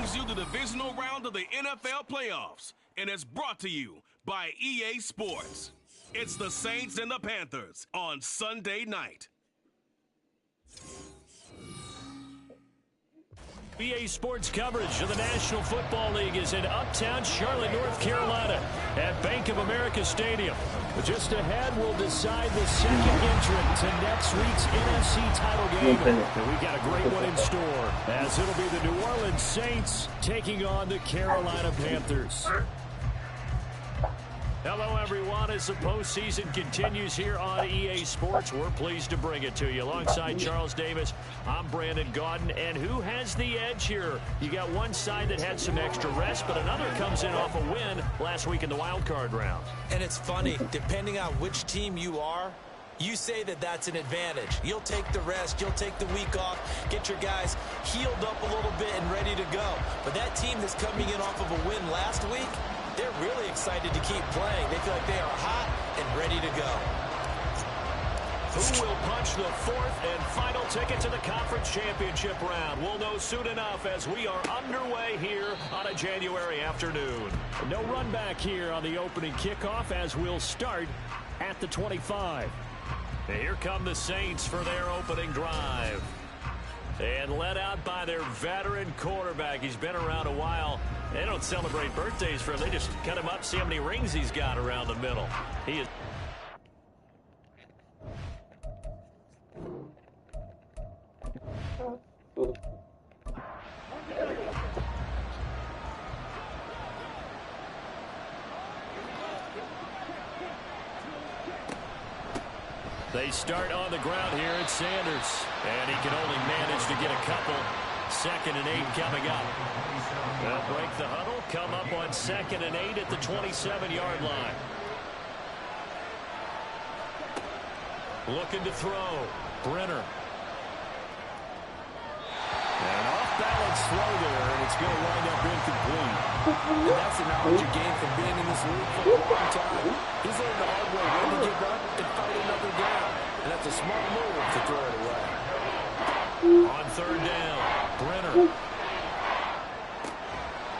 brings you the divisional round of the NFL playoffs, and it's brought to you by EA Sports. It's the Saints and the Panthers on Sunday night. EA Sports coverage of the National Football League is in uptown Charlotte, North Carolina at Bank of America Stadium. Just ahead, we'll decide the second entrant to next week's NFC title game. And we've got a great one in store, as it'll be the New Orleans Saints taking on the Carolina Panthers. Hello, everyone. As the postseason continues here on EA Sports, we're pleased to bring it to you. Alongside Charles Davis, I'm Brandon Gaudin. And who has the edge here? You got one side that had some extra rest, but another comes in off a win last week in the wild card round. And it's funny, depending on which team you are, you say that that's an advantage. You'll take the rest, you'll take the week off, get your guys healed up a little bit and ready to go. But that team that's coming in off of a win last week, they're really excited to keep playing. They feel like they are hot and ready to go. Who will punch the fourth and final ticket to the conference championship round? We'll know soon enough as we are underway here on a January afternoon. No run back here on the opening kickoff as we'll start at the 25. Here come the Saints for their opening drive. And led out by their veteran quarterback. He's been around a while. They don't celebrate birthdays for him. They just cut him up, see how many rings he's got around the middle. He is. They start on the ground here at Sanders. And he can only manage to get a couple. 2nd and 8 coming up. They'll break the huddle, come up on 2nd and 8 at the 27-yard line. Looking to throw. Brenner. An off-balance throw there, and it's going to wind up incomplete. And that's the knowledge you gain from being in this league for a long time. He's learned the hard way when to give up and fight another down. And that's a smart move to throw it away. On 3rd down, Brenner.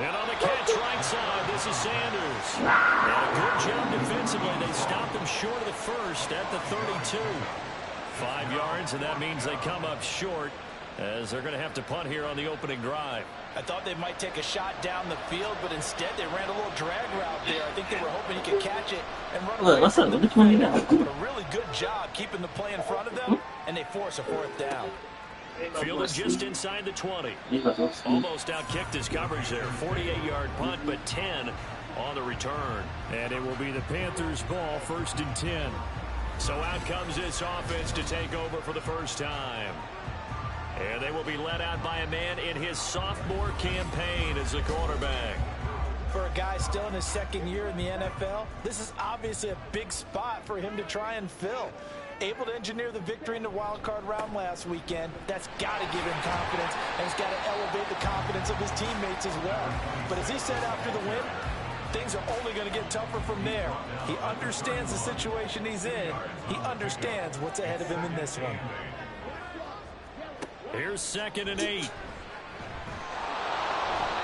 And on the catch right side, this is Sanders. And a good job defensively. They stopped him short of the first at the 32. 5 yards, and that means they come up short as they're going to have to punt here on the opening drive. I thought they might take a shot down the field, but instead they ran a little drag route there. I think they were hoping he could catch it and run away from the defense. But a really good job keeping the play in front of them, and they force a 4th down. Fielded just inside the 20. Almost outkicked his coverage there. 48-yard punt, but 10 on the return. And it will be the Panthers' ball, 1st and 10. So out comes this offense to take over for the first time. And they will be led out by a man in his sophomore campaign as the quarterback. For a guy still in his 2nd year in the NFL, this is obviously a big spot for him to try and fill. Able to engineer the victory in the wild card round last weekend. That's got to give him confidence, and it's got to elevate the confidence of his teammates as well. But as he said after the win, things are only going to get tougher from there. He understands the situation he's in. He understands what's ahead of him in this one. Here's 2nd and 8.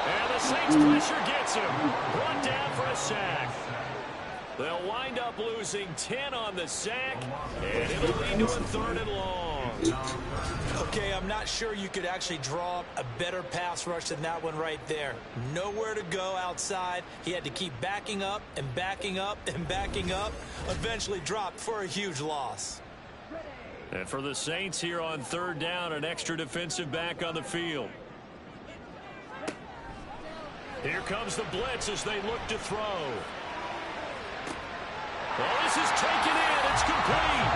And the Saints pressure gets him. Brought down for a sack. They'll wind up losing 10 on the sack, and it'll lead to a 3rd and long. Okay, I'm not sure you could actually draw up a better pass rush than that one right there. Nowhere to go outside. He had to keep backing up and backing up and backing up. Eventually dropped for a huge loss. And for the Saints here on 3rd down, an extra defensive back on the field. Here comes the blitz as they look to throw. Well, this is taken in. It's complete.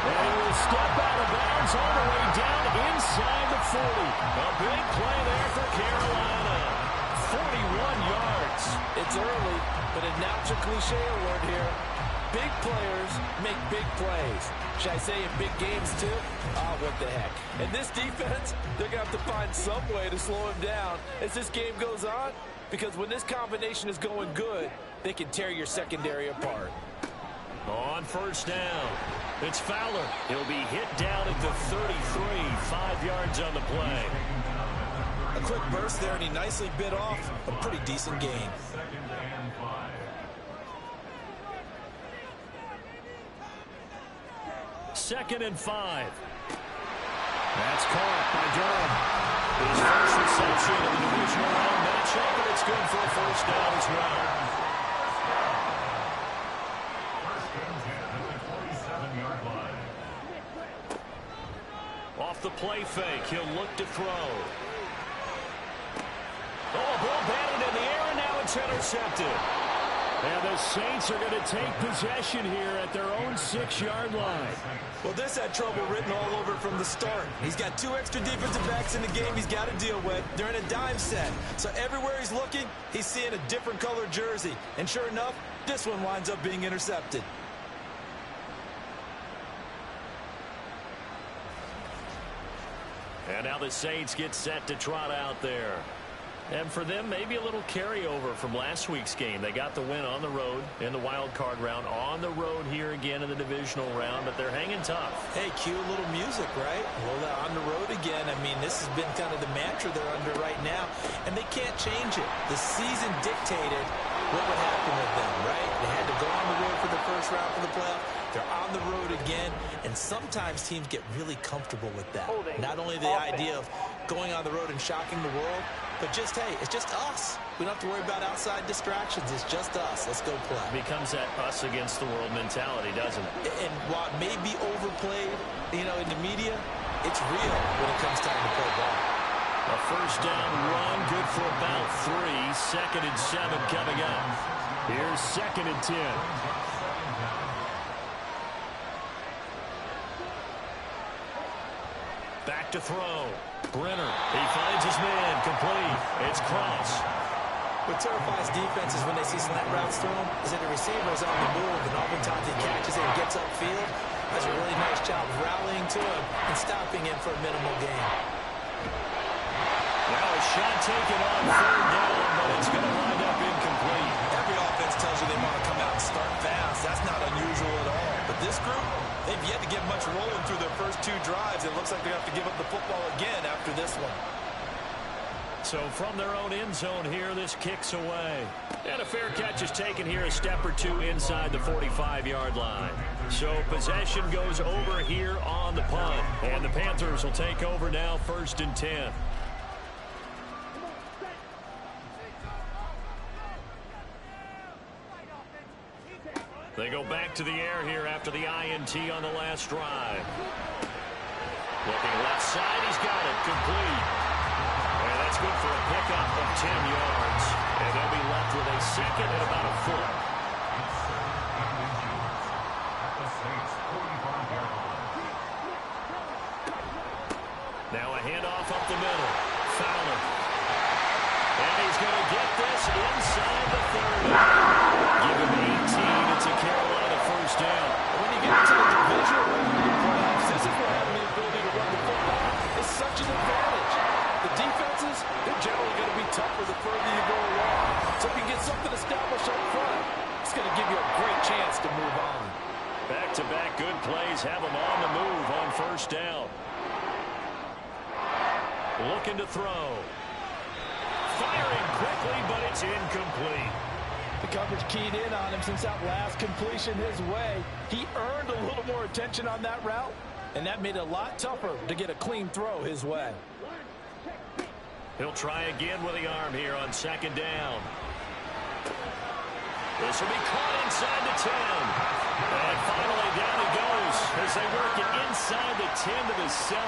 And he will step out of bounds all the way down inside the 40. A big play there for Carolina. 41 yards. It's early, but it's a cliche word here. Big players make big plays. Should I say in big games too? Ah, what the heck. And this defense, they're going to have to find some way to slow him down as this game goes on. Because when this combination is going good, they can tear your secondary apart. On 1st down, it's Fowler. He'll be hit down at the 33, 5 yards on the play. A quick burst there, and he nicely bit off a pretty decent gain. Second and 5. That's caught by Durham. His first reception in the divisional round matchup, and it's good for a first down as well. Off the play fake, he'll look to throw. Oh, a ball batted in the air, and now it's intercepted. And the Saints are going to take possession here at their own 6-yard line. Well, this had trouble written all over it from the start. He's got 2 extra defensive backs in the game he's got to deal with. They're in a dime set. So everywhere he's looking, he's seeing a different color jersey. And sure enough, this one winds up being intercepted. And now the Saints get set to trot out there. And for them, maybe a little carryover from last week's game. They got the win on the road in the wild card round, on the road here again in the divisional round, but they're hanging tough. Hey, cue a little music, right? Well, they're on the road again. I mean, this has been kind of the mantra they're under right now, and they can't change it. The season dictated what would happen with them, right? They had to go on the road for the first round for the playoff. They're on the road again, and sometimes teams get really comfortable with that. Not only the idea of going on the road and shocking the world, but just, hey, it's just us. We don't have to worry about outside distractions. It's just us. Let's go play. It becomes that us against the world mentality, doesn't it? And while it may be overplayed, in the media, it's real when it comes time to play ball. A first down run, good for about 3. 2nd and 7 coming up. Here's 2nd and 10. Back to throw. Brenner, he finds his man, complete. It's Cross. What terrifies defenses when they see slant routes thrown is that the receiver is on the move, and oftentimes he catches it and gets upfield. Does a really nice job rallying to him and stopping him for a minimal gain. Now a shot taken on 3rd down, but it's going to wind up incomplete. Every offense tells you they want to come out and start fast. That's not unusual at all. But this group, they've yet to get much rolling through their first 2 drives. It looks like they have to give up the football again after this one. So from their own end zone here, this kicks away. And a fair catch is taken here, a step or 2 inside the 45-yard line. So possession goes over here on the punt. And the Panthers will take over now, 1st and 10. They go back to the air here after the INT on the last drive. Looking left side, he's got it, complete. And that's good for a pickup of 10 yards. And they'll be left with a 2nd and about a 4. Now a handoff up the middle. Fowler. And he's going to get this inside the 30. Give him 18. It's a Carolina first down. When you get into the divisional round of the playoffs, this is where having the ability to run the football is such an advantage. The defenses, they're generally going to be tougher the further you go along. So if you get something established up front, it's going to give you a great chance to move on. Back-to-back good plays have them on the move on first down. Looking to throw. Firing quickly, but it's incomplete. The coverage keyed in on him since that last completion his way. He earned a little more attention on that route, and that made it a lot tougher to get a clean throw his way. He'll try again with the arm here on 2nd down. This will be caught inside the 10. And finally down he goes as they work it inside the 10 to the 7.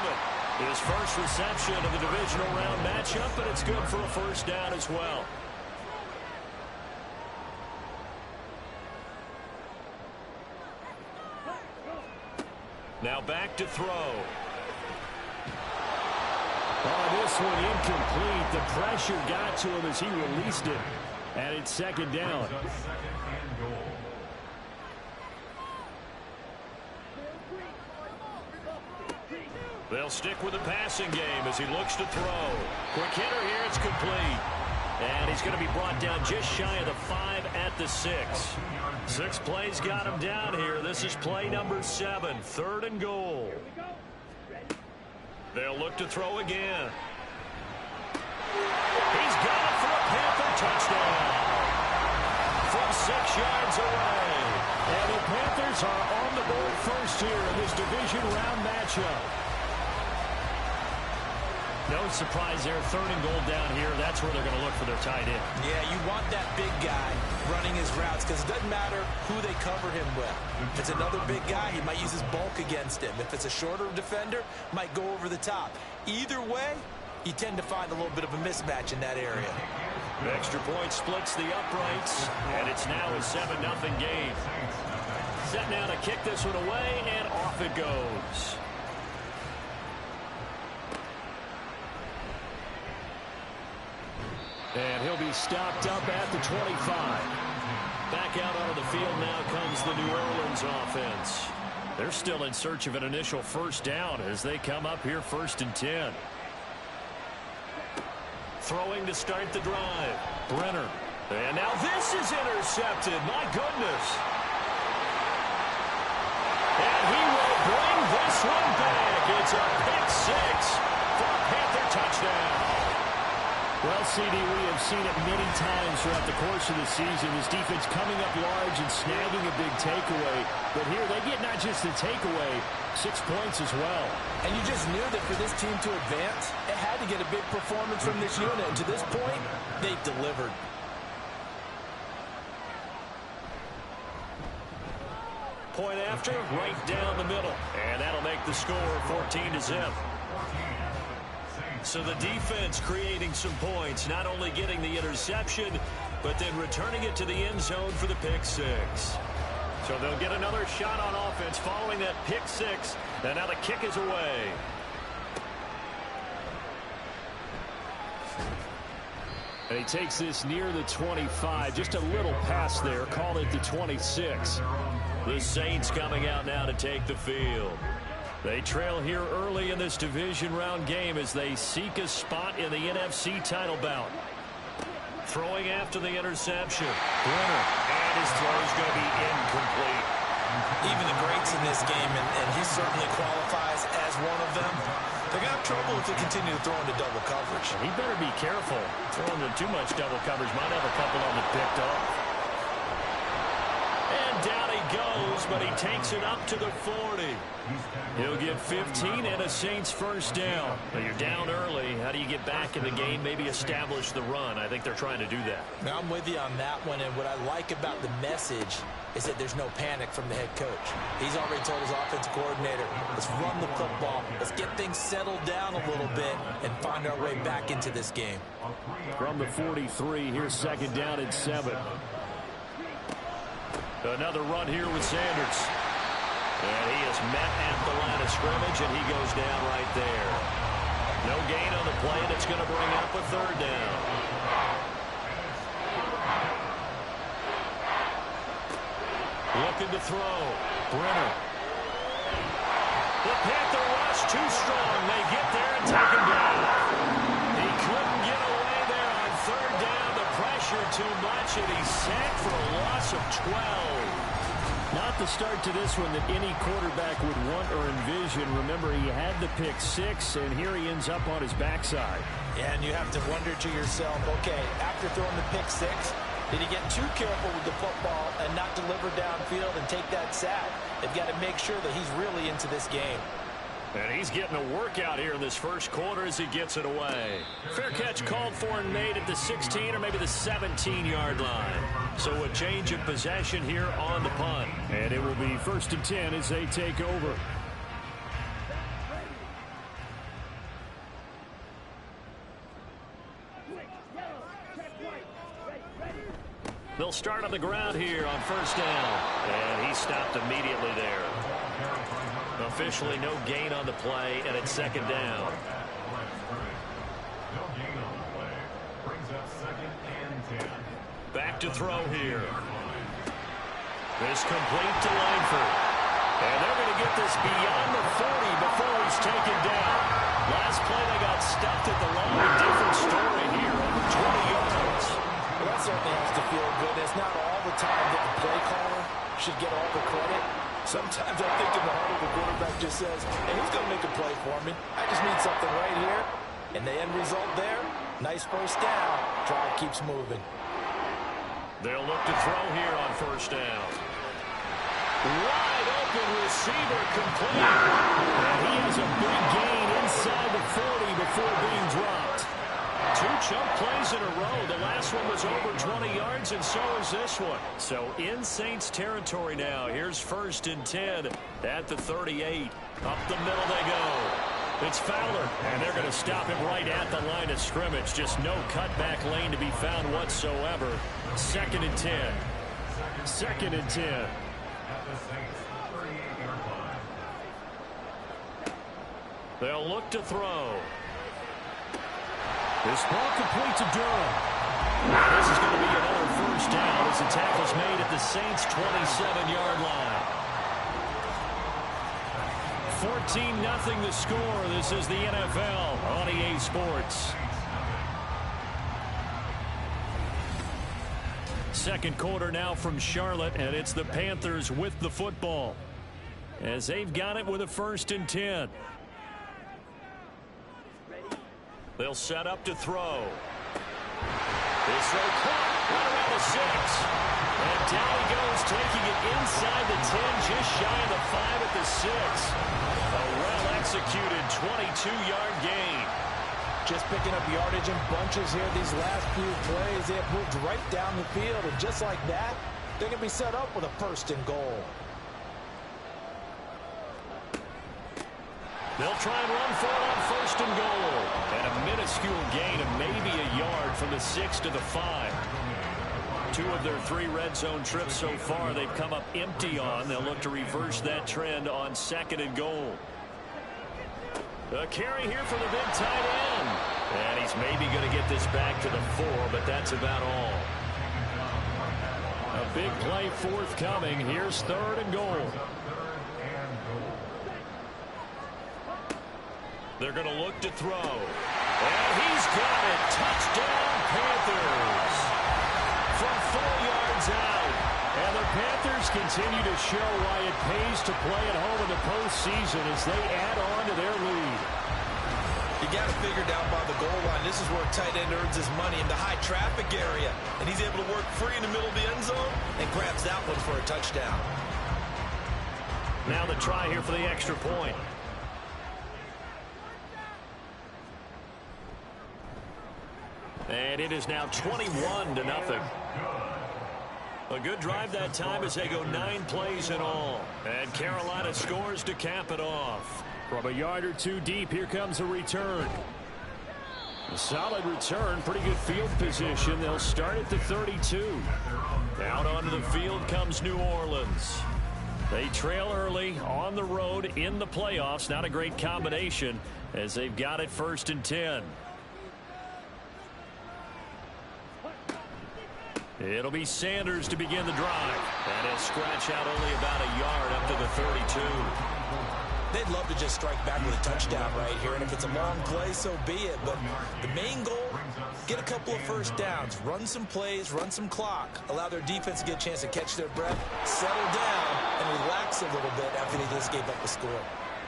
His first reception of the divisional round matchup, but it's good for a first down as well. Now back to throw. Oh, this one incomplete. The pressure got to him as he released it. And it's 2nd down. They'll stick with the passing game as he looks to throw. Quick hitter here, it's complete. And he's going to be brought down just shy of the 5 at the 6. 6 plays got him down here. This is play number 7, 3rd and goal. They'll look to throw again. He's got it for a Panther touchdown from 6 yards away. And the Panthers are on the board first here in this division round matchup. No surprise there, 3rd and goal down here. That's where they're going to look for their tight end. Yeah, you want that big guy running his routes because it doesn't matter who they cover him with. If it's another big guy, he might use his bulk against him. If it's a shorter defender, might go over the top. Either way, you tend to find a little bit of a mismatch in that area. The extra point splits the uprights, and it's now a 7-0 game. Set now to kick this one away, and off it goes. And he'll be stopped up at the 25. Back out onto the field now comes the New Orleans offense. They're still in search of an initial first down as they come up here 1st and 10. Throwing to start the drive. Brenner. And now this is intercepted. My goodness. And he will bring this one back. It's a pick 6 for a Panther touchdown. Well, CD, we have seen it many times throughout the course of the season. This defense coming up large and snagging a big takeaway. But here they get not just the takeaway, 6 points as well. And you just knew that for this team to advance, it had to get a big performance from this unit. And to this point, they've delivered. Point after, right down the middle. And that'll make the score 14-0. So the defense creating some points, not only getting the interception, but then returning it to the end zone for the pick 6. So they'll get another shot on offense following that pick 6. And now the kick is away. And he takes this near the 25. Just a little pass there. Call it the 26. The Saints coming out now to take the field. They trail here early in this division round game as they seek a spot in the NFC title bout. Throwing after the interception. Brenner. And his throw is going to be incomplete. Even the greats in this game, and he certainly qualifies as one of them, they're going to have trouble if they continue to throw into double coverage. He better be careful. Throwing into too much double coverage. Might have a couple on the picked off. And down he goes, but he takes it up to the 40. He'll get 15 and a Saints first down. But you're down early. How do you get back in the game? Maybe establish the run. I think they're trying to do that. Now, I'm with you on that one, and what I like about the message is that there's no panic from the head coach. He's already told his offensive coordinator, let's run the football, let's get things settled down a little bit and find our way back into this game. From the 43, here's 2nd down and 7. Another run here with Sanders. And he is met at the line of scrimmage, and he goes down right there. No gain on the play, and it's going to bring up a 3rd down. Looking to throw. Brenner. The Panther rush too strong. They get there and take him down. He couldn't get away there on 3rd down. The pressure too much, and he's sacked for a loss of 12. Not the start to this one that any quarterback would want or envision. Remember, he had the pick 6, and here he ends up on his backside. Yeah, and you have to wonder to yourself, okay, after throwing the pick 6, did he get too careful with the football and not deliver downfield and take that sack? They've got to make sure that he's really into this game. And he's getting a workout here in this first quarter as he gets it away. Fair catch called for and made at the 16 or maybe the 17-yard line. So a change of possession here on the punt. And it will be 1st and 10 as they take over. They'll start on the ground here on 1st down. And he stopped immediately there. Officially no gain on the play, and it's 2nd down. Back to throw here. This complete to Langford. And they're going to get this beyond the 40 before he's taken down. Last play they got stuffed at the line. Different story here, over 20 yards. Well, that certainly has to feel good. It's not all the time that the play caller should get all the credit. Sometimes I think in the heart of the quarterback just says, hey, who's going to make a play for me? I just need something right here. And the end result there, Nice first down. Drive keeps moving. They'll look to throw here on first down. Wide open receiver complete. And he has a big gain inside the 40 before being dropped. 2 chunk plays in a row. The last one was over 20 yards, and so is this one. So in Saints territory now. Here's 1st and 10 at the 38. Up the middle they go. It's Fowler, and they're going to stop him right at the line of scrimmage. Just no cutback lane to be found whatsoever. 2nd and 10. 2nd and 10. They'll look to throw. This ball complete to Durham. This is going to be another first down as the tackle's made at the Saints' 27-yard line. 14-0 the score. This is the NFL on EA Sports. Second quarter now from Charlotte, and it's the Panthers with the football as they've got it with a 1st and 10. They'll set up to throw. This throw caught right around the 6. And down he goes, taking it inside the 10, just shy of the 5 at the 6. A well-executed 22-yard gain. Just picking up yardage in bunches here these last few plays. They have moved right down the field, and just like that, they're going to be set up with a 1st and goal. They'll try and run for it on 1st and goal. And a minuscule gain of maybe a yard from the 6 to the 5. 2 of their 3 red zone trips so far they've come up empty on. They'll look to reverse that trend on 2nd and goal. A carry here for the big tight end. And he's maybe going to get this back to the 4, but that's about all. A big play forthcoming. Here's 3rd and goal. They're going to look to throw. And he's got it. Touchdown, Panthers. From 4 yards out. And the Panthers continue to show why it pays to play at home in the postseason as they add on to their lead. You got it figured out by the goal line. This is where a tight end earns his money, in the high traffic area. And he's able to work free in the middle of the end zone and grabs that one for a touchdown. Now the try here for the extra point. And it is now 21-0. A good drive that time as they go 9 plays in all. And Carolina scores to cap it off. From a yard or 2 deep, here comes a return. A solid return, pretty good field position. They'll start at the 32. Out onto the field comes New Orleans. They trail early on the road in the playoffs. Not a great combination as they've got it 1st and 10. It'll be Sanders to begin the drive. And he'll scratch out only about a yard up to the 32. They'd love to just strike back with a touchdown right here, and if it's a long play, so be it. But the main goal, get a couple of first downs, run some plays, run some clock, allow their defense to get a chance to catch their breath, settle down, and relax a little bit after they just gave up the score.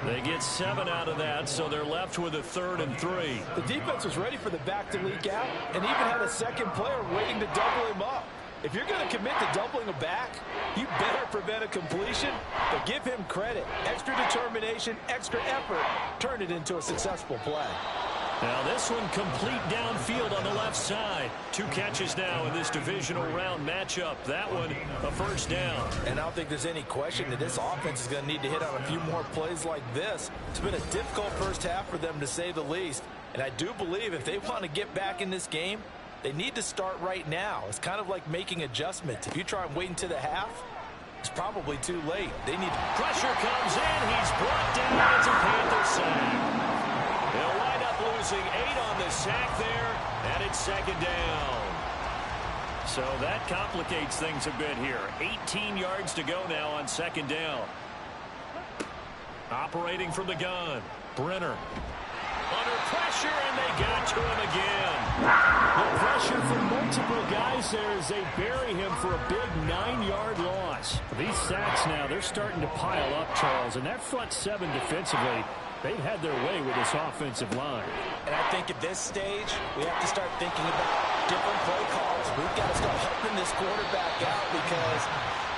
They get 7 out of that, so they're left with a 3rd and 3. The defense was ready for the back to leak out and even had a second player waiting to double him up. If you're going to commit to doubling a back, you better prevent a completion, but give him credit. Extra determination, extra effort, turn it into a successful play. Now this one complete downfield on the left side. 2 catches now in this divisional round matchup. That one a first down. And I don't think there's any question that this offense is going to need to hit on a few more plays like this. It's been a difficult first half for them, to say the least. And I do believe if they want to get back in this game, they need to start right now. It's kind of like making adjustments. If you try and wait until the half, it's probably too late. They need pressure comes in. He's brought down. It's a Panther sack. They'll wind up losing 8 on the sack there, and it's 2nd down. So that complicates things a bit here. 18 yards to go now on 2nd down. Operating from the gun, Brenner. Under pressure, and they got to him again. The pressure from multiple guys there as they bury him for a big 9-yard loss. These sacks now, they're starting to pile up, Charles, and that front 7 defensively, They've had their way with this offensive line. And I think at this stage, we have to start thinking about different play calls. We've got to start helping this quarterback out because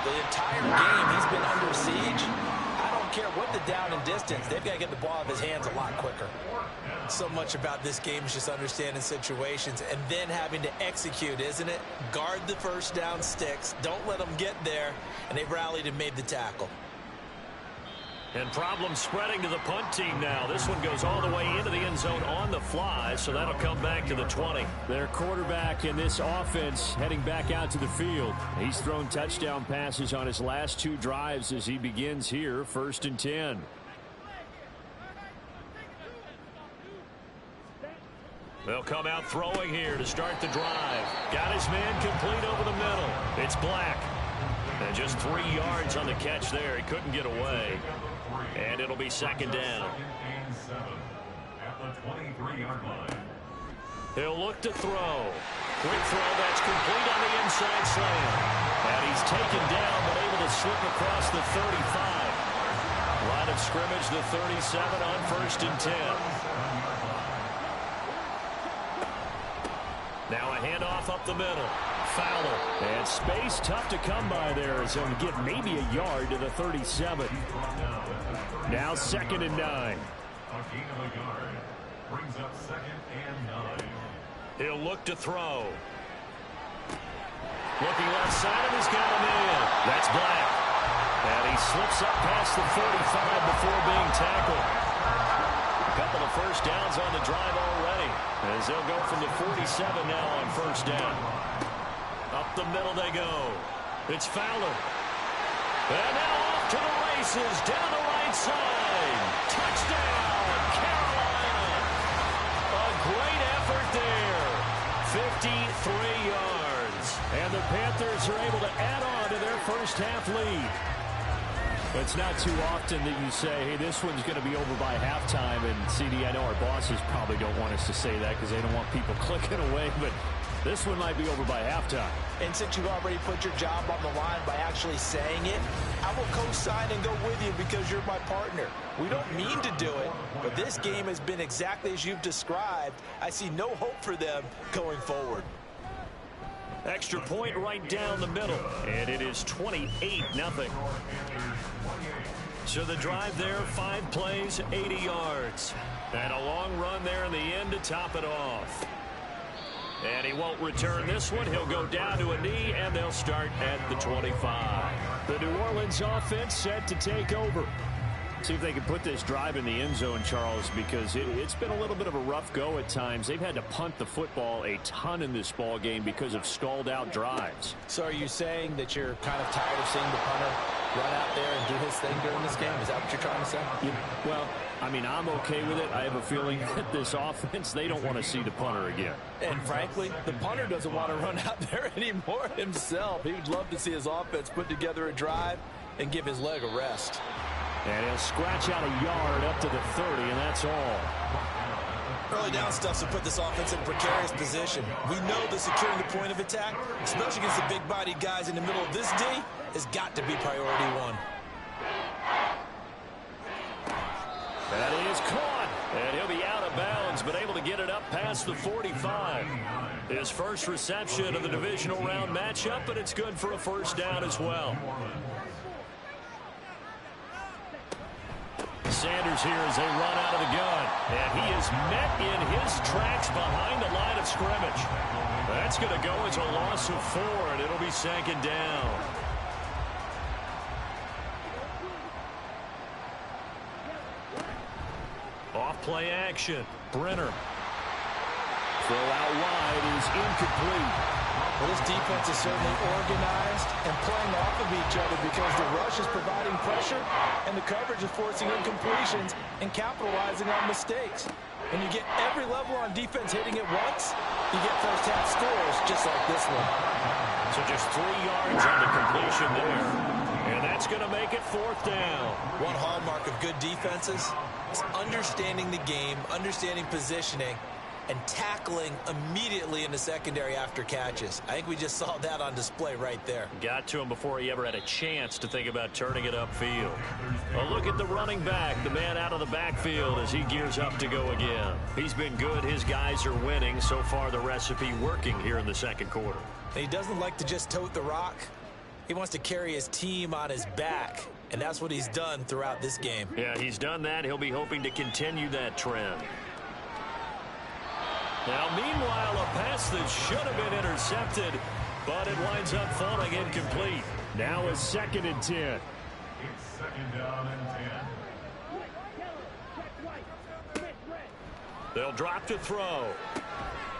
the entire game he's been under siege. I don't care what the down and distance. They've got to get the ball out of his hands a lot quicker. So much about this game is just understanding situations and then having to execute, isn't it? Guard the first down sticks. Don't let them get there. And they've rallied and made the tackle. And problem spreading to the punt team now. This one goes all the way into the end zone on the fly, so that'll come back to the 20. Their quarterback in this offense heading back out to the field. He's thrown touchdown passes on his last 2 drives as he begins here, 1st and 10. They'll come out throwing here to start the drive. Got his man complete over the middle. It's Black. And just 3 yards on the catch there. He couldn't get away. And it'll be 2nd down. At the 23-yard line. He'll look to throw. Quick throw that's complete on the inside slant. And he's taken down but able to slip across the 35. Line of scrimmage, the 37 on 1st and 10. Now a handoff up the middle. Fowler. And space tough to come by there as he'll get maybe a yard to the 37. Now 2nd and 9. A gain of a yard. Brings up 2nd and 9. He'll look to throw. Looking left side and he's got him in. That's Black. And he slips up past the 45 before being tackled. A couple of first downs on the drive already as they'll go from the 47 now on 1st down. Up the middle they go. It's Fowler. And now off to the races down the right side. Touchdown, Carolina. A great effort there. 53 yards. And the Panthers are able to add on to their first half lead. It's not too often that you say, hey, this one's going to be over by halftime. And, CD, I know our bosses probably don't want us to say that because they don't want people clicking away. But this one might be over by halftime. And since you've already put your job on the line by actually saying it, I will co-sign and go with you because you're my partner. We don't mean to do it, but this game has been exactly as you've described. I see no hope for them going forward. Extra point right down the middle. And it is 28-0. So the drive there, 5 plays, 80 yards. And a long run there in the end to top it off. And he won't return this one. He'll go down to a knee, and they'll start at the 25. The New Orleans offense set to take over. See if they can put this drive in the end zone, Charles, because it's been a little bit of a rough go at times. They've had to punt the football a ton in this ball game because of stalled-out drives. So are you saying that you're kind of tired of seeing the punter run out there and do his thing during this game? Is that what you're trying to say? Yeah, well, I mean, I'm okay with it. I have a feeling that this offense, they don't want to see the punter again. And frankly, the punter doesn't want to run out there anymore himself. He would love to see his offense put together a drive and give his leg a rest. And he'll scratch out a yard up to the 30, and that's all. Early down stuff's to put this offense in a precarious position. We know that securing the point of attack, especially against the big-bodied guys in the middle of this D, has got to be priority 1. That is caught, and he'll be out of bounds, but able to get it up past the 45. His first reception of the divisional round matchup, and it's good for a first down as well. Sanders here as they run out of the gun. And he is met in his tracks behind the line of scrimmage. That's going to go as a loss of 4, and it'll be 2nd down. Off play action. Brenner. Throw out wide is incomplete. Well, this defense is certainly organized and playing off of each other because the rush is providing pressure and the coverage is forcing incompletions and capitalizing on mistakes. When you get every level on defense hitting at once, you get first half scores just like this one. So just 3 yards on the completion there. And that's going to make it 4th down. One hallmark of good defenses is understanding the game, understanding positioning, and tackling immediately in the secondary after catches. I think we just saw that on display right there. Got to him before he ever had a chance to think about turning it upfield. A look at the running back, the man out of the backfield as he gears up to go again. He's been good. His guys are winning. So far, the recipe working here in the second quarter. He doesn't like to just tote the rock. He wants to carry his team on his back, and that's what he's done throughout this game. Yeah, he's done that. He'll be hoping to continue that trend. Now, meanwhile, a pass that should have been intercepted, but it winds up falling incomplete. Now a 2nd and 10. It's 2nd down and 10. They'll drop to throw.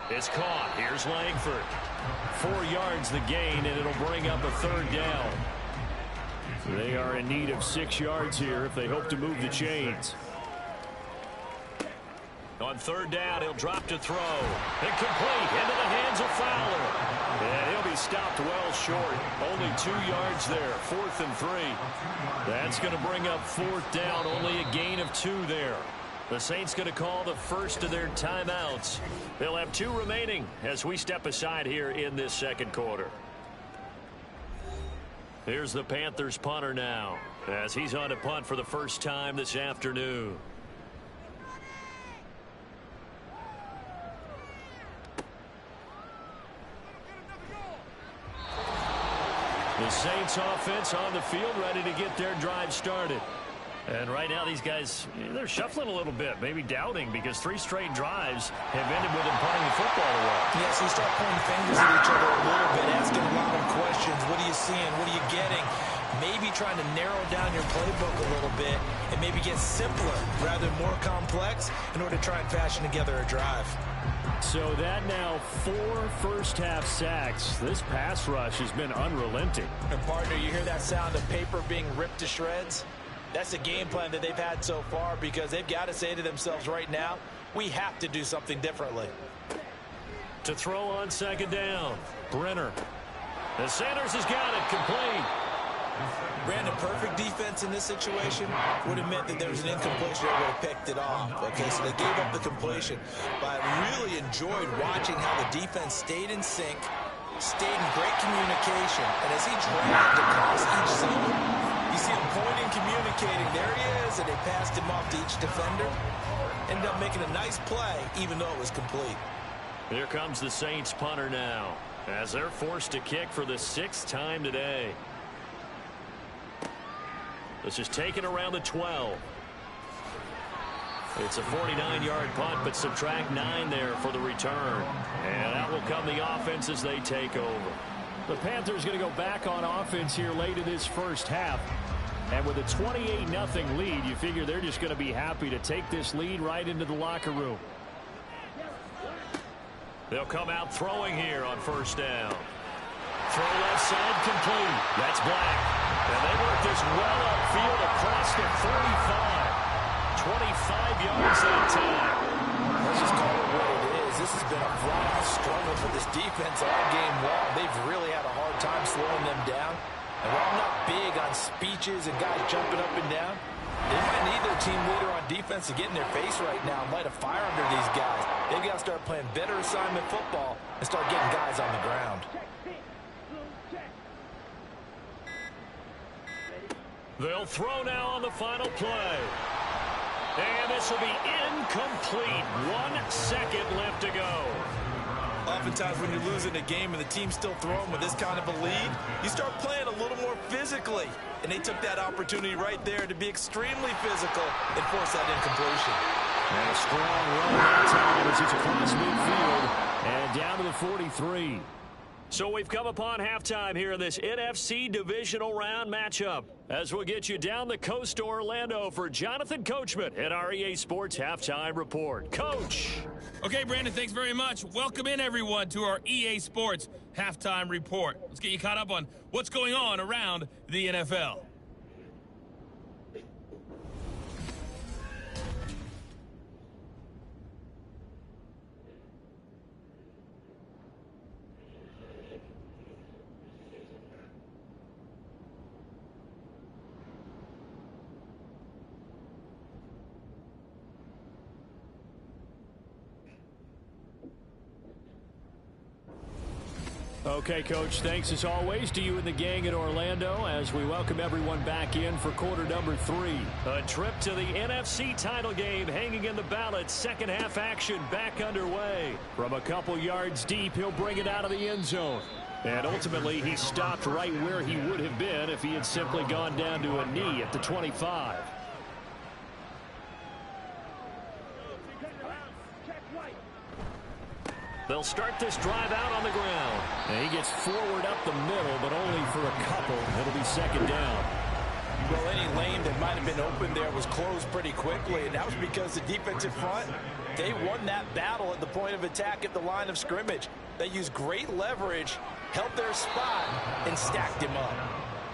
It's caught. Here's Langford. 4 yards the gain, and it'll bring up a 3rd down. They are in need of 6 yards here if they hope to move the chains. On 3rd down, he'll drop to throw. Incomplete into the hands of Fowler. And he'll be stopped well short. Only 2 yards there. 4th and 3. That's going to bring up 4th down. Only a gain of 2 there. The Saints going to call the first of their timeouts. They'll have 2 remaining as we step aside here in this second quarter. Here's the Panthers punter now as he's on to punt for the first time this afternoon. The Saints offense on the field ready to get their drive started. And right now these guys, they're shuffling a little bit, maybe doubting, because 3 straight drives have ended with them punting the football away. Yeah, so you start pointing fingers at each other a little bit, asking a lot of questions. What are you seeing? What are you getting? Maybe trying to narrow down your playbook a little bit and maybe get simpler rather than more complex in order to try and fashion together a drive. So that now 4 first-half sacks. This pass rush has been unrelenting. And partner, you hear that sound of paper being ripped to shreds? That's the game plan that they've had so far, because they've got to say to themselves right now, we have to do something differently. To throw on 2nd down, Brenner. And Sanders has got it complete. Brandon, perfect defense in this situation would have meant that there was an incompletion. They would have picked it off. Okay, so they gave up the completion. But I really enjoyed watching how the defense stayed in sync, stayed in great communication. And as he dragged across each zone, you see him pointing, communicating. There he is, and they passed him off to each defender. Ended up making a nice play, even though it was complete. Here comes the Saints punter now, as they're forced to kick for the 6th time today. This is taken around the 12. It's a 49-yard punt, but subtract 9 there for the return. And that will come the offense as they take over. The Panthers going to go back on offense here late in this first half. And with a 28-0 lead, you figure they're just going to be happy to take this lead right into the locker room. They'll come out throwing here on 1st down. Throw left side complete. That's Black. And they work this well upfield across the 35. 25 yards that time. Let's just call it what it is. This has been a flat-out struggle for this defense all game long. They've really had a hard time slowing them down. And while I'm not big on speeches and guys jumping up and down, they might need their team leader on defense to get in their face right now and light a fire under these guys. They've got to start playing better assignment football and start getting guys on the ground. They'll throw now on the final play. And this will be incomplete. 1 second left to go. Oftentimes when you're losing a game and the team's still throwing with this kind of a lead, you start playing a little more physically. And they took that opportunity right there to be extremely physical and force that incompletion. And a strong run that time as it's across midfield and down to the 43. So we've come upon halftime here in this NFC Divisional Round matchup. As we'll get you down the coast to Orlando for Jonathan Coachman at our EA Sports Halftime Report. Coach! Okay, Brandon, thanks very much. Welcome in, everyone, to our EA Sports Halftime Report. Let's get you caught up on what's going on around the NFL. Okay, Coach, thanks as always to you and the gang in Orlando as we welcome everyone back in for quarter number 3. A trip to the NFC title game hanging in the balance. Second half action back underway. From a couple yards deep, he'll bring it out of the end zone. And ultimately, he stopped right where he would have been if he had simply gone down to a knee at the 25. They'll start this drive out on the ground. And he gets forward up the middle, but only for a couple. It'll be second down. Well, any lane that might have been open there was closed pretty quickly, and that was because the defensive front, they won that battle at the point of attack at the line of scrimmage. They used great leverage, held their spot, and stacked him up.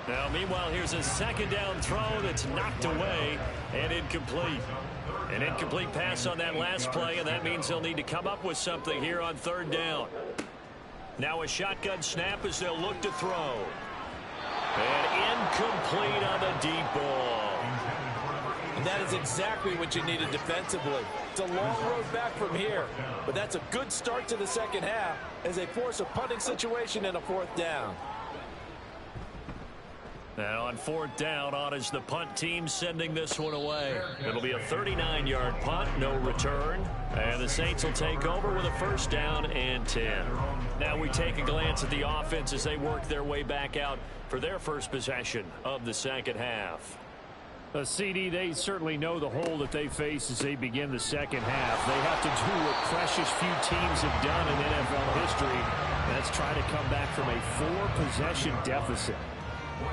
Now, meanwhile, here's a second down throw that's knocked away and incomplete. An incomplete pass on that last play, and that means they'll need to come up with something here on third down. Now a shotgun snap as they'll look to throw. And incomplete on the deep ball. And that is exactly what you needed defensively. It's a long road back from here, but that's a good start to the second half as they force a punting situation and a fourth down. Now on fourth down, on is the punt team sending this one away. It'll be a 39-yard punt, no return. And the Saints will take over with a first down and 10. Now we take a glance at the offense as they work their way back out for their first possession of the second half. CD, they certainly know the hole that they face as they begin the second half. They have to do what precious few teams have done in NFL history. That's try to come back from a 4-possession deficit.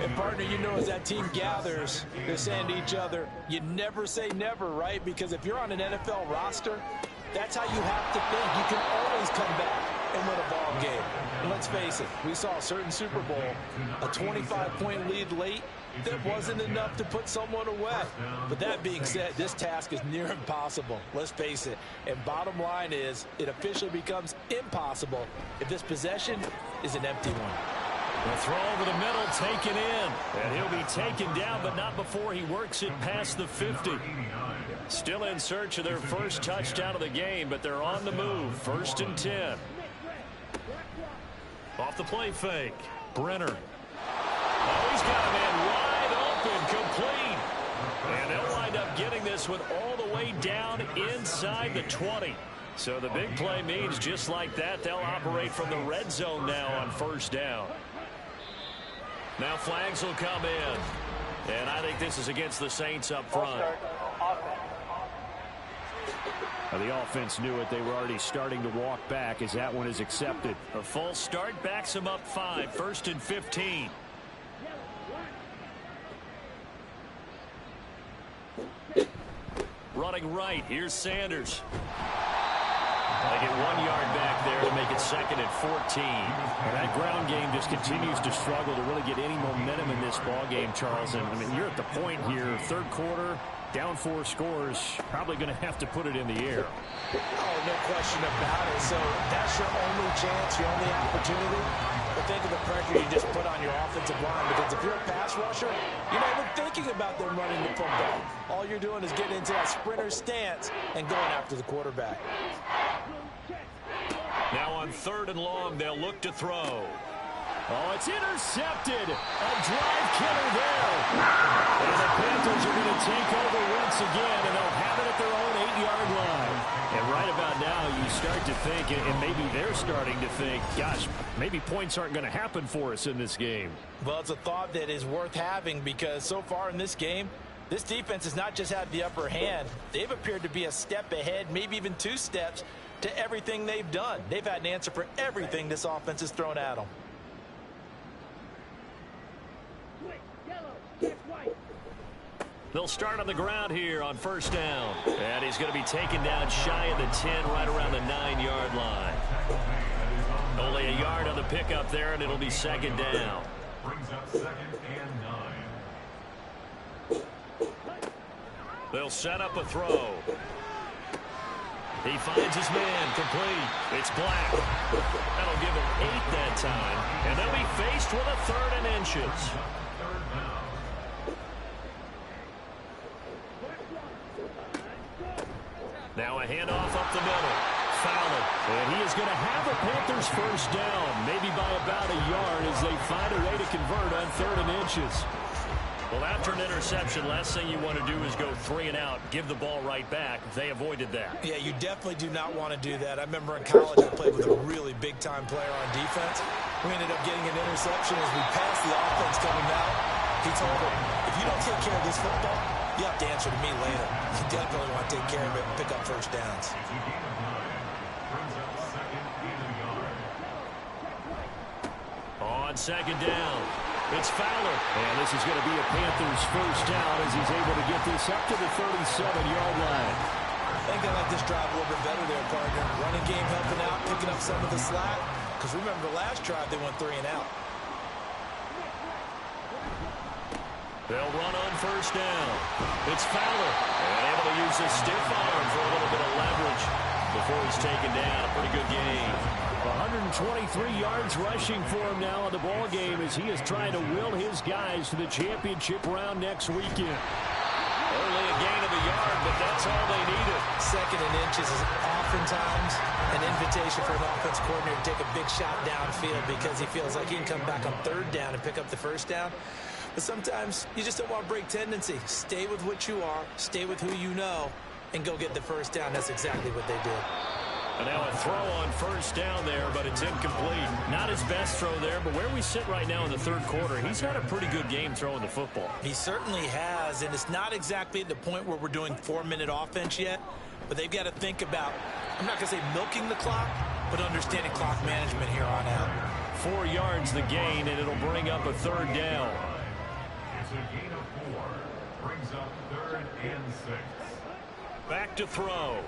And, partner, you know, as that team gathers, they're saying to each other, you never say never, right? Because if you're on an NFL roster, that's how you have to think. You can always come back and win a ball game. And let's face it, we saw a certain Super Bowl, a 25-point lead late, that wasn't enough to put someone away. But that being said, this task is near impossible. Let's face it. And bottom line is, it officially becomes impossible if this possession is an empty one. The throw over the middle, taken in. And he'll be taken down, but not before he works it past the 50. Still in search of their first touchdown of the game, but they're on the move. First and 10. Off the play fake. Brenner. Oh, he's got a man wide open, complete. And they'll wind up getting this one all the way down inside the 20. So the big play means just like that, they'll operate from the red zone now on first down. Now flags will come in. And I think this is against the Saints up front. The offense knew it. They were already starting to walk back as that one is accepted. A false start backs them up 5. First and 15. Running right. Here's Sanders. They get 1 yard back there to make it second and 14. And that ground game just continues to struggle to really get any momentum in this ball game, Charles. And I mean, you're at the point here, third quarter, down 4 scores, probably going to have to put it in the air. Oh, no question about it. So that's your only chance, your only opportunity. But think of the pressure you just put on your offensive line, because if you're a pass rusher, you're not even thinking about them running the football. All you're doing is getting into that sprinter stance and going after the quarterback. Now on third and long, they'll look to throw. Oh, it's intercepted. A drive killer there. And the Panthers are going to take over once again, and they'll have it at their own 8-yard line. And right about now, you start to think, and maybe they're starting to think, gosh, maybe points aren't going to happen for us in this game. Well, it's a thought that is worth having, because so far in this game, this defense has not just had the upper hand. They've appeared to be a step ahead, maybe even 2 steps, to everything they've done. They've had an answer for everything this offense has thrown at them. They'll start on the ground here on first down. And he's going to be taken down shy of the 10, right around the 9-yard line. Only a yard on the pickup there, and it'll be second down. Brings up second and 9. They'll set up a throw. He finds his man, complete. It's Black. That'll give him 8 that time. And they'll be faced with a 3rd and inches. Now a handoff up the middle. Fowler And he is going to have the Panthers first down, maybe by about a yard as they find a way to convert on 3rd and inches. Well, after an interception, last thing you want to do is go 3 and out, give the ball right back. They avoided that. Yeah, you definitely do not want to do that. I remember in college I played with a really big-time player on defense. We ended up getting an interception as we passed the offense coming out. He told him, if you don't take care of this football, you have to answer to me later. You definitely want to take care of it and pick up first downs. On 2nd down, it's Fowler. And this is going to be a Panthers first down as he's able to get this up to the 37-yard line. I think I like this drive a little bit better there, partner. Running game helping out, picking up some of the slack. Because remember, the last drive they went 3 and out. They'll run on first down. It's Fowler. And able to use his stiff arm for a little bit of leverage before he's taken down. A pretty good game. 123 yards rushing for him now in the ball game as he is trying to will his guys to the championship round next weekend. Only a gain of a yard, but that's all they needed. 2nd and inches is oftentimes an invitation for an offense coordinator to take a big shot downfield because he feels like he can come back on 3rd down and pick up the first down. But sometimes you just don't want to break tendency. Stay with what you are, stay with who you know, and go get the first down. That's exactly what they did. And now a throw on first down there, but it's incomplete. Not his best throw there, but where we sit right now in the 3rd quarter, he's had a pretty good game throwing the football. He certainly has, and it's not exactly at the point where we're doing 4-minute offense yet, but they've got to think about, I'm not going to say milking the clock, but understanding clock management here on out. 4 yards the gain, and it'll bring up a 3rd down. It's a gain of 4. Brings up 3rd and 6. Back to throw.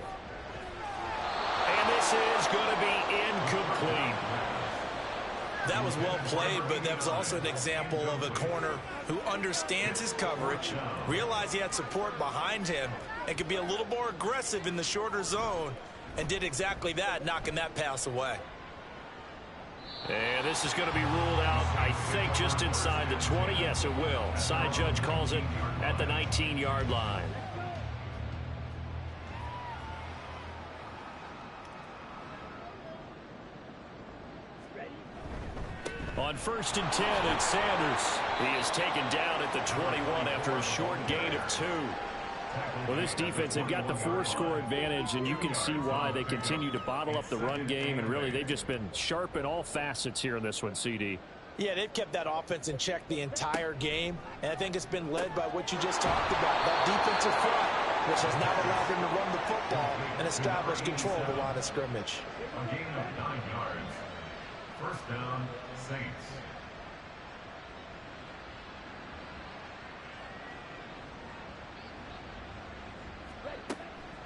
And this is going to be incomplete. That was well played, but that was also an example of a corner who understands his coverage, realized he had support behind him, and could be a little more aggressive in the shorter zone, and did exactly that, knocking that pass away. And this is going to be ruled out, I think, just inside the 20. Yes, it will. Side judge calls it at the 19-yard line. On 1st and 10, it's Sanders. He is taken down at the 21 after a short gain of 2. Well, this defense, they've got the 4-score advantage, and you can see why they continue to bottle up the run game, and really they've just been sharp in all facets here in this one, CD. Yeah, they've kept that offense in check the entire game, and I think it's been led by what you just talked about, that defensive front, which has not allowed them to run the football and establish control of the line of scrimmage. A gain of 9 yards. First down, Saints.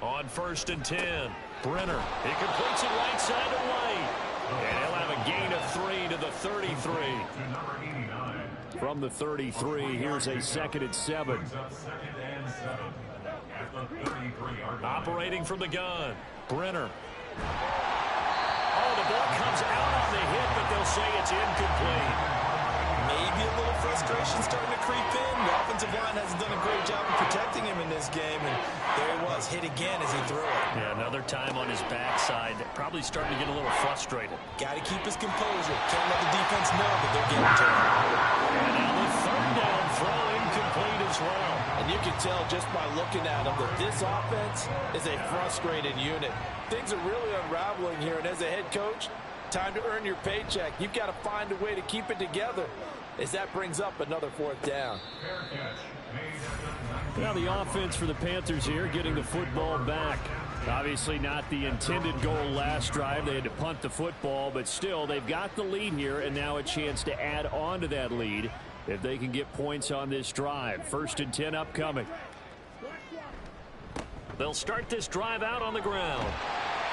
On 1st and 10, Brenner. He completes it right side to White. And he'll have a gain of 3 to the 33. To number 89. From the 33, here's a 2nd and 7. Brings up 2nd and 7. At the 33-yard line. Operating from the gun, Brenner. Oh, the ball comes out on the hit, but they'll say it's incomplete. Maybe a little frustration starting to creep in. The offensive line hasn't done a great job of protecting him in this game, and there he was, hit again as he threw it. Yeah, another time on his backside. Probably starting to get a little frustrated. Got to keep his composure. Can't let the defense know that they're getting to him. And now the 3rd down throw incomplete as well. And you can tell just by looking at them that this offense is a frustrated unit. Things are really unraveling here, and as a head coach, time to earn your paycheck. You've got to find a way to keep it together as that brings up another 4th down. Fair catch. Made Now at the the offense for the Panthers here getting the football back. Obviously not the intended goal last drive. They had to punt the football, but still they've got the lead here and now a chance to add on to that lead if they can get points on this drive. 1st and 10 upcoming. They'll start this drive out on the ground.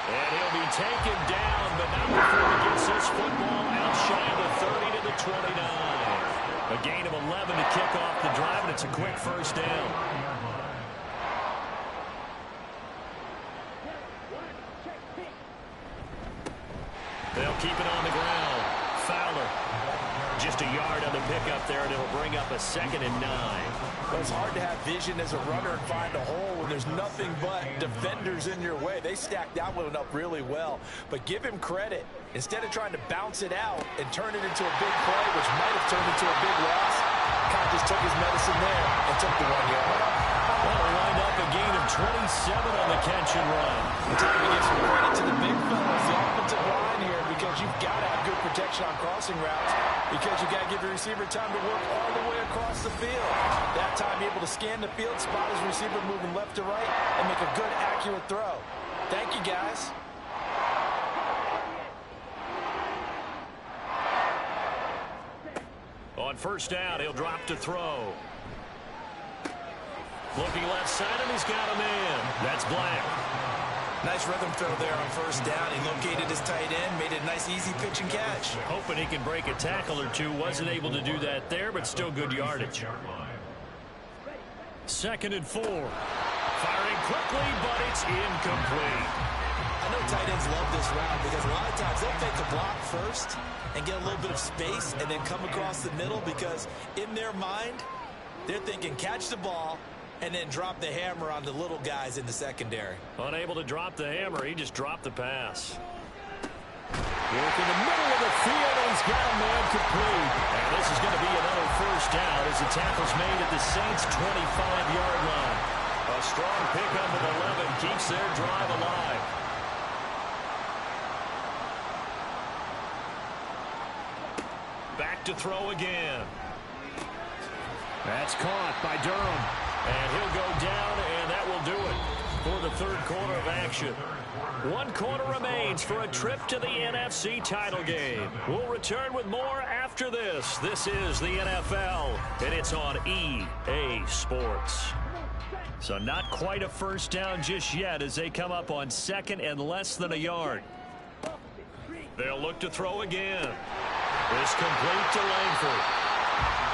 And he'll be taken down, but not before he gets this football out shy of the 30 to the 29. A gain of 11 to kick off the drive, and it's a quick first down. They'll keep it on the ground. Fowler. just a yard on the pickup there, and it'll bring up a 2nd and 9. Well, it's hard to have vision as a runner and find a hole when there's nothing but defenders in your way. They stacked that one up really well. But give him credit. Instead of trying to bounce it out and turn it into a big play, which might have turned into a big loss, Kyle just took his medicine there and took the 1 yard. That'll wind up a gain of 27 on the catch and run. Time to give some credit to the big fellas, the offensive line here, because you've got to have good protection on crossing routes, because you've got to give your receiver time to work all the way across the field. That time, able to scan the field, spot his receiver moving left to right, and make a good, accurate throw. Thank you, guys. On first down, he'll drop to throw. Looking left side, and he's got a man. That's Black. Nice rhythm throw there on first down. He located his tight end, made it a nice, easy pitch and catch. Hoping he can break a tackle or two. Wasn't able to do that there, but still good yardage. 2nd and 4. Firing quickly, but it's incomplete. I know tight ends love this route because a lot of times they'll fake the block first and get a little bit of space and then come across the middle, because in their mind, they're thinking catch the ball and then drop the hammer on the little guys in the secondary. Unable to drop the hammer, he just dropped the pass. Work in the middle of the field, and he's got a man complete. And this is going to be another first down as the tackle's made at the Saints' 25-yard line. A strong pickup of 11 keeps their drive alive. Back to throw again. That's caught by Durham. And he'll go down, and that will do it for the third quarter of action. 1 quarter remains for a trip to the NFC title game. We'll return with more after this. This is the NFL, and it's on EA Sports. So not quite a first down just yet as they come up on 2nd and less than a yard. They'll look to throw again. It's complete to Langford.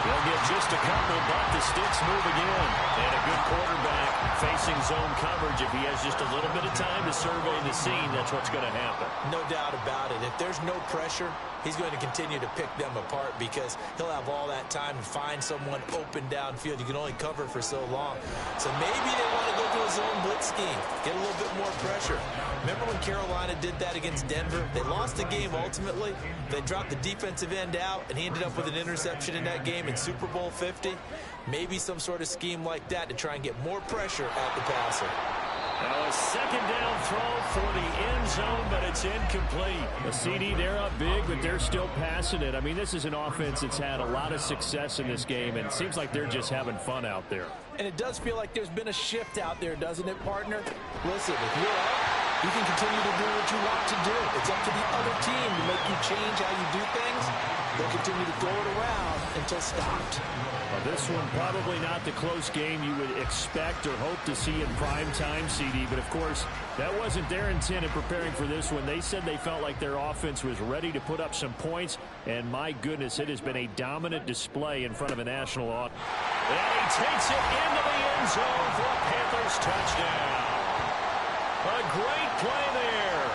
They'll get just a couple, but the sticks move again. And a good quarterback facing zone coverage. If he has just a little bit of time to survey the scene, that's what's going to happen. No doubt about it. If there's no pressure, he's going to continue to pick them apart because he'll have all that time to find someone open downfield. You can only cover for so long. So maybe they want to go to a zone blitz scheme, get a little bit more pressure. Remember when Carolina did that against Denver? They lost the game ultimately. They dropped the defensive end out, and he ended up with an interception in that game in Super Bowl 50. Maybe some sort of scheme like that to try and get more pressure at the passer. Now a 2nd down throw for the end zone, but it's incomplete. The CD, they're up big, but they're still passing it. I mean, this is an offense that's had a lot of success in this game, and it seems like they're just having fun out there. And it does feel like there's been a shift out there, doesn't it, partner? Listen, if you're up, you can continue to do what you want to do. It's up to the other team to make you change how you do things. They'll continue to throw it around until stopped. Well, this one probably not the close game you would expect or hope to see in prime time, CD. But, of course, that wasn't their intent in preparing for this one. They said they felt like their offense was ready to put up some points. And, my goodness, it has been a dominant display in front of a national audience. And he takes it into the end zone for a Panthers touchdown. A great play there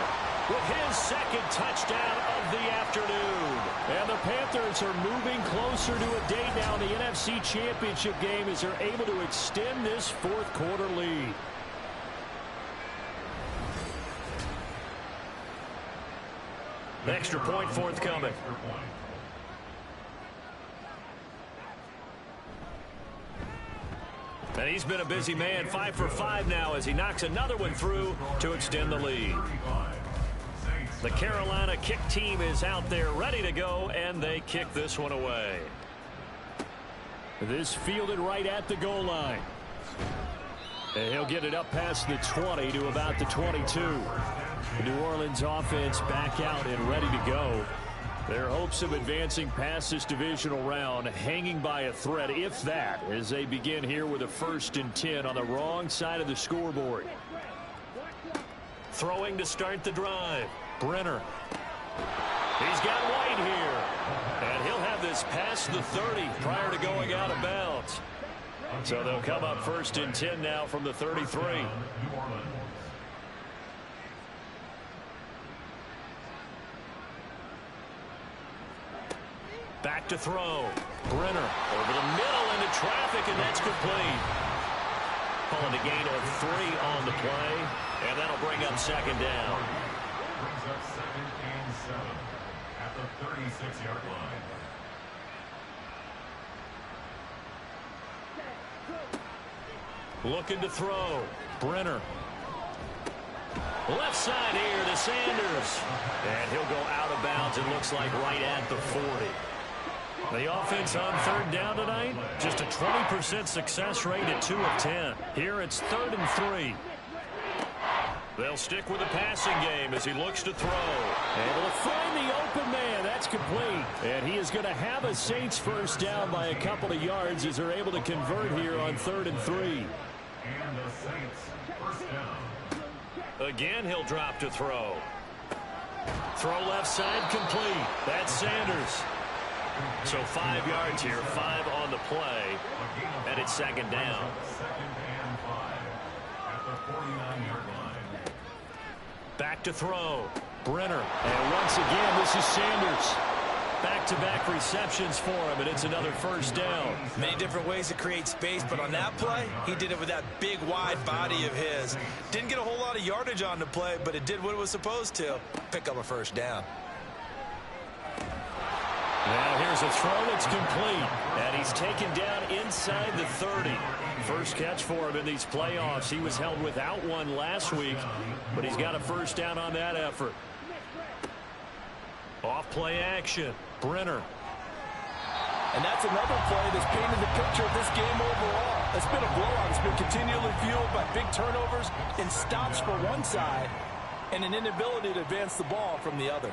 with his 2nd touchdown of the afternoon. And the Panthers are moving closer to a date now in the NFC Championship game as they're able to extend this 4th quarter lead. Extra point forthcoming. And he's been a busy man, 5 for 5 now as he knocks another one through to extend the lead. The Carolina kick team is out there ready to go, and they kick this one away. This fielded right at the goal line. And he'll get it up past the 20 to about the 22. The New Orleans offense back out and ready to go. Their hopes of advancing past this divisional round hanging by a thread, if that, as they begin here with a 1st and 10 on the wrong side of the scoreboard. Throwing to start the drive. Brenner. He's got White here. And he'll have this past the 30 prior to going out of bounds. So they'll come up 1st and 10 now from the 33. Back to throw. Brenner over the middle into traffic, and that's complete. Calling a gain of 3 on the play, and that'll bring up second down. Brings up second and 7 at the 36-yard line. Looking to throw. Brenner. Left side here to Sanders. And he'll go out of bounds, it looks like, right at the 40. The offense on third down tonight, just a 20% success rate at 2 of 10. Here it's 3rd and 3. They'll stick with the passing game as he looks to throw. Able to find the open man. That's complete. And he is going to have a Saints first down by a couple of yards as they're able to convert here on 3rd and 3. And the Saints first down. Again, he'll drop to throw. Throw left side complete. That's Sanders. So 5 yards here, 5 on the play, and it's second down. Second and 5 at the 49-yard line. Back to throw. Brenner. And once again, this is Sanders. Back-to-back receptions for him, and it's another first down. Many different ways to create space, but on that play, he did it with that big, wide body of his. Didn't get a whole lot of yardage on the play, but it did what it was supposed to. Pick up a first down. Now here's a throw that's complete, and he's taken down inside the 30. First catch for him in these playoffs. He was held without one last week, but he's got a first down on that effort. Off play action. Brenner. And that's another play that's painted the picture of this game overall. It's been a blowout. It's been continually fueled by big turnovers and stops for one side and an inability to advance the ball from the other.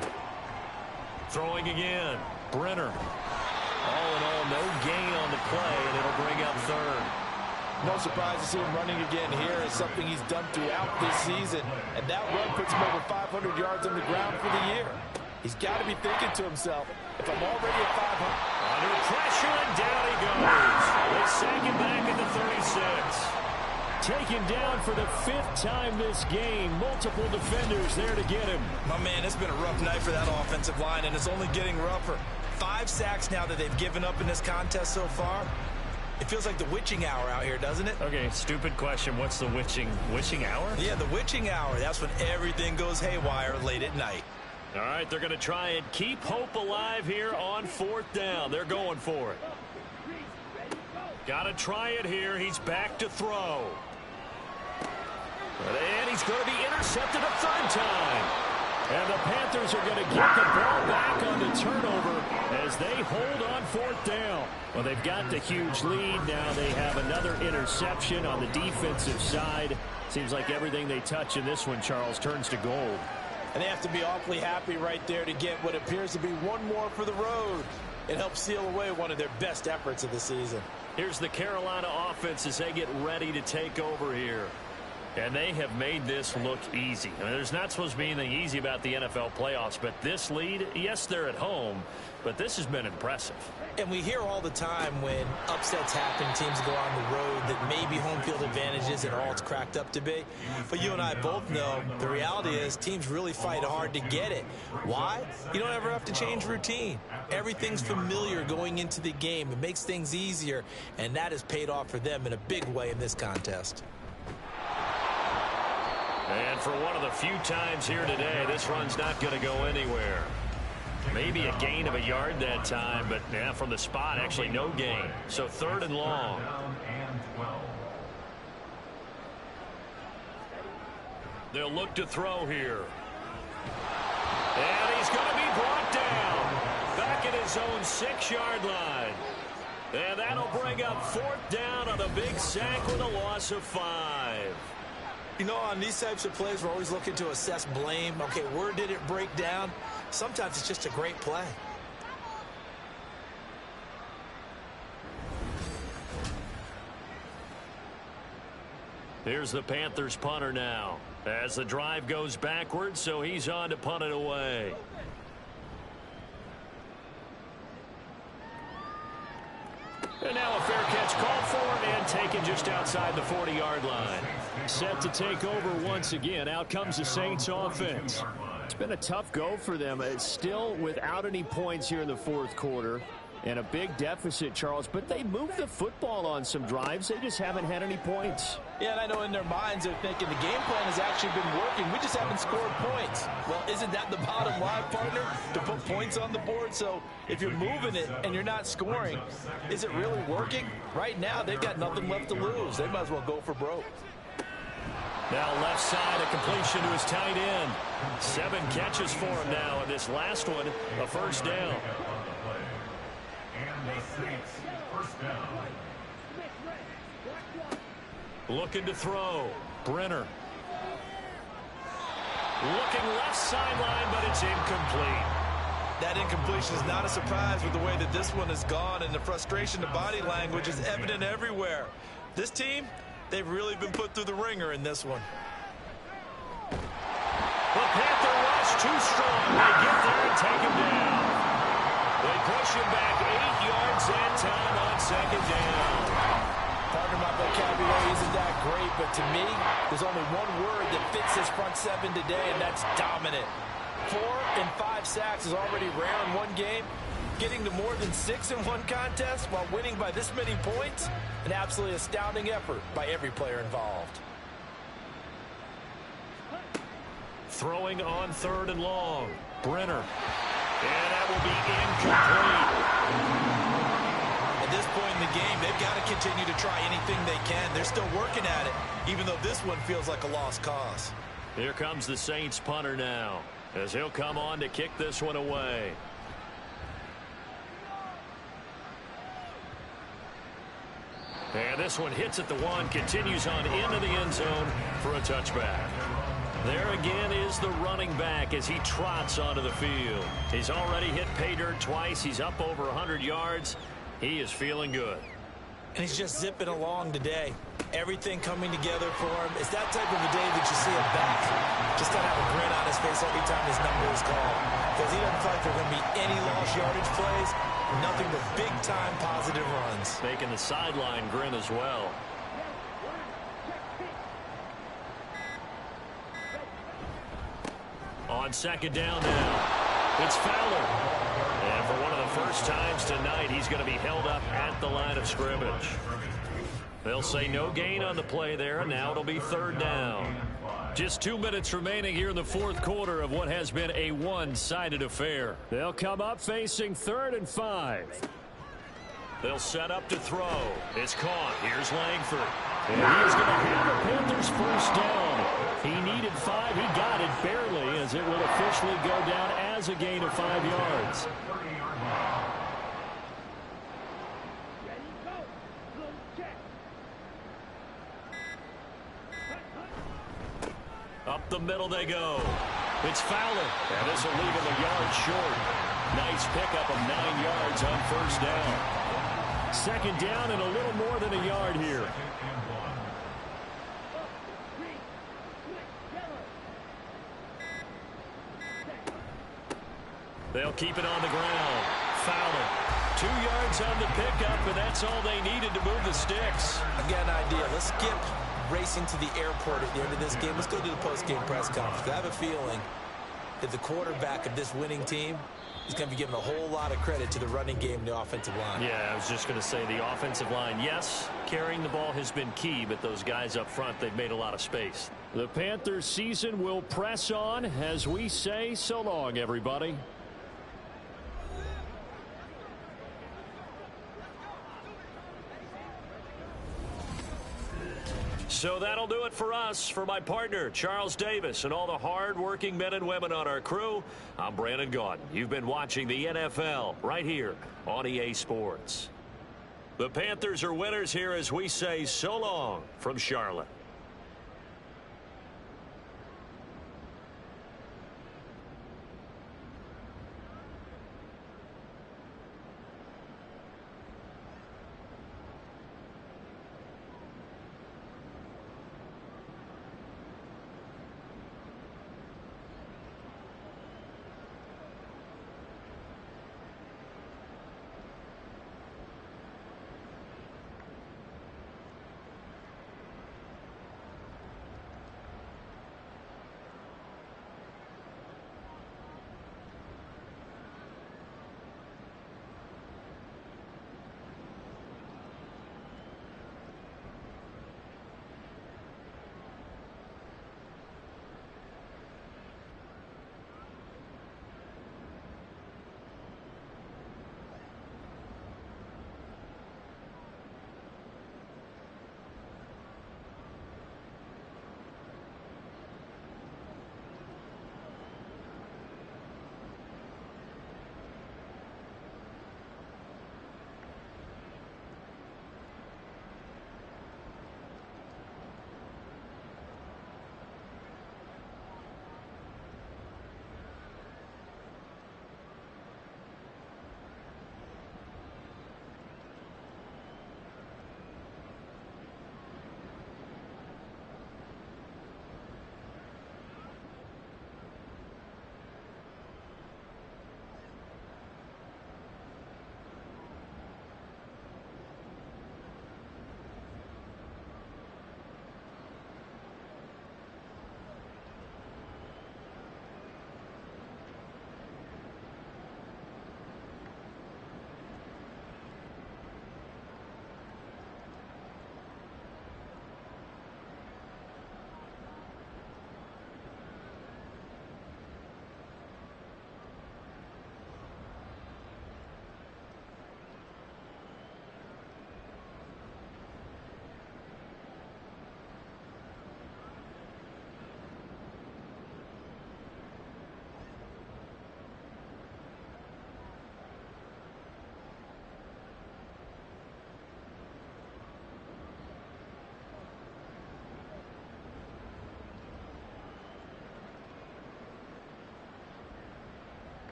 Throwing again. Brenner. All in all, no gain on the play, and it'll bring up 3rd. No surprise to see him running again here. It's something he's done throughout this season. And that run puts him over 500 yards on the ground for the year. He's got to be thinking to himself, if I'm already at 500. Under pressure, and down he goes. They sack him back at the 36. Taken down for the 5th time this game. Multiple defenders there to get him. My man, it's been a rough night for that offensive line, and it's only getting rougher. 5 sacks now that they've given up in this contest so far. It feels like the witching hour out here, doesn't it? Okay, stupid question. What's the witching hour? Yeah, the witching hour. That's when everything goes haywire late at night. All right, they're going to try and keep hope alive here on 4th down. They're going for it. Got to try it here. He's back to throw. And he's going to be intercepted a 3rd time. And the Panthers are going to get the ball back on the turnover as they hold on 4th down. Well, they've got the huge lead. Now they have another interception on the defensive side. Seems like everything they touch in this one, Charles, turns to gold. And they have to be awfully happy right there to get what appears to be one more for the road. It helps seal away one of their best efforts of the season. Here's the Carolina offense as they get ready to take over here. And they have made this look easy. I mean, there's not supposed to be anything easy about the NFL playoffs, but this lead, yes, they're at home, but this has been impressive. And we hear all the time when upsets happen, teams go on the road, that maybe home field advantages and all it's cracked up to be. But you and I both know the reality is teams really fight hard to get it. Why? You don't ever have to change routine. Everything's familiar going into the game. It makes things easier, and that has paid off for them in a big way in this contest. And for one of the few times here today, this run's not going to go anywhere. Maybe a gain of a yard that time, but yeah, from the spot, actually no gain. So 3rd and long. They'll look to throw here. And he's going to be brought down. Back at his own 6-yard line. And that'll bring up 4th down on a big sack with a loss of 5. You know, on these types of plays, we're always looking to assess blame. Okay, where did it break down? Sometimes it's just a great play. Here's the Panthers punter now. As the drive goes backwards, so he's on to punt it away. And now a fair catch called for and taken just outside the 40-yard line. Set to take over once again. Out comes the Saints offense. It's been a tough go for them. It's still without any points here in the fourth quarter. And a big deficit, Charles, but they moved the football on some drives. They just haven't had any points. Yeah, and I know in their minds they're thinking the game plan has actually been working. We just haven't scored points. Well, isn't that the bottom line, partner? To put points on the board? So if you're moving it and you're not scoring, is it really working? Right now, they've got nothing left to lose. They might as well go for broke. Now left side, a completion to his tight end. 7 catches for him now, and this last one, a first down. And the Saints first down. Looking to throw. Brenner. Looking left sideline, but it's incomplete. That incompletion is not a surprise with the way that this one has gone, and the frustration, the body language is evident everywhere. This team, they've really been put through the ringer in this one. The Panther rush too strong. They get there and take him down. They push him back 8 yards and time on second down. Partner, my vocabulary isn't that great, but to me, there's only one word that fits this front seven today, and that's dominant. 4 and 5 sacks is already rare in one game. Getting to more than 6 in one contest while winning by this many points, an absolutely astounding effort by every player involved. Throwing on 3rd and long. Brenner. And that will be incomplete. At this point in the game, they've got to continue to try anything they can. They're still working at it, even though this one feels like a lost cause. Here comes the Saints punter now, as he'll come on to kick this one away. And this one hits at the 1, continues on into the end zone for a touchback. There again is the running back as he trots onto the field. He's already hit pay dirt twice. He's up over 100 yards. He is feeling good. And he's just zipping along today. Everything coming together for him. It's that type of a day that you see him back. Just don't have a grin on his face every time his number is called. Because he doesn't feel like there are going to be any lost yardage plays. Nothing but big-time positive runs. Making the sideline grin as well. On second down now, it's Fowler. And for one of the first times tonight, he's going to be held up at the line of scrimmage. They'll say no gain on the play there, and now it'll be 3rd down. Just 2 minutes remaining here in the fourth quarter of what has been a one-sided affair. They'll come up facing 3rd and 5. They'll set up to throw. It's caught. Here's Langford. And he's going to have the Panthers first down. He needed 5. He got it barely, as it will officially go down as a gain of 5 yards. Up the middle they go. It's Fowler. And this will leave him a yard short. Nice pickup of 9 yards on first down. Second down and a little more than a yard here. They'll keep it on the ground. Fowler. 2 yards on the pickup, and that's all they needed to move the sticks. I've got an idea. Let's skip racing to the airport at the end of this game. Let's go to the post-game press conference. I have a feeling that the quarterback of this winning team is going to be giving a whole lot of credit to the running game and the offensive line. Yeah, I was just going to say the offensive line, yes, carrying the ball has been key, but those guys up front, they've made a lot of space. The Panthers season will press on as we say so long, everybody. So that'll do it for us. For my partner, Charles Davis, and all the hard-working men and women on our crew, I'm Brandon Gaudin. You've been watching the NFL right here on EA Sports. The Panthers are winners here as we say so long from Charlotte.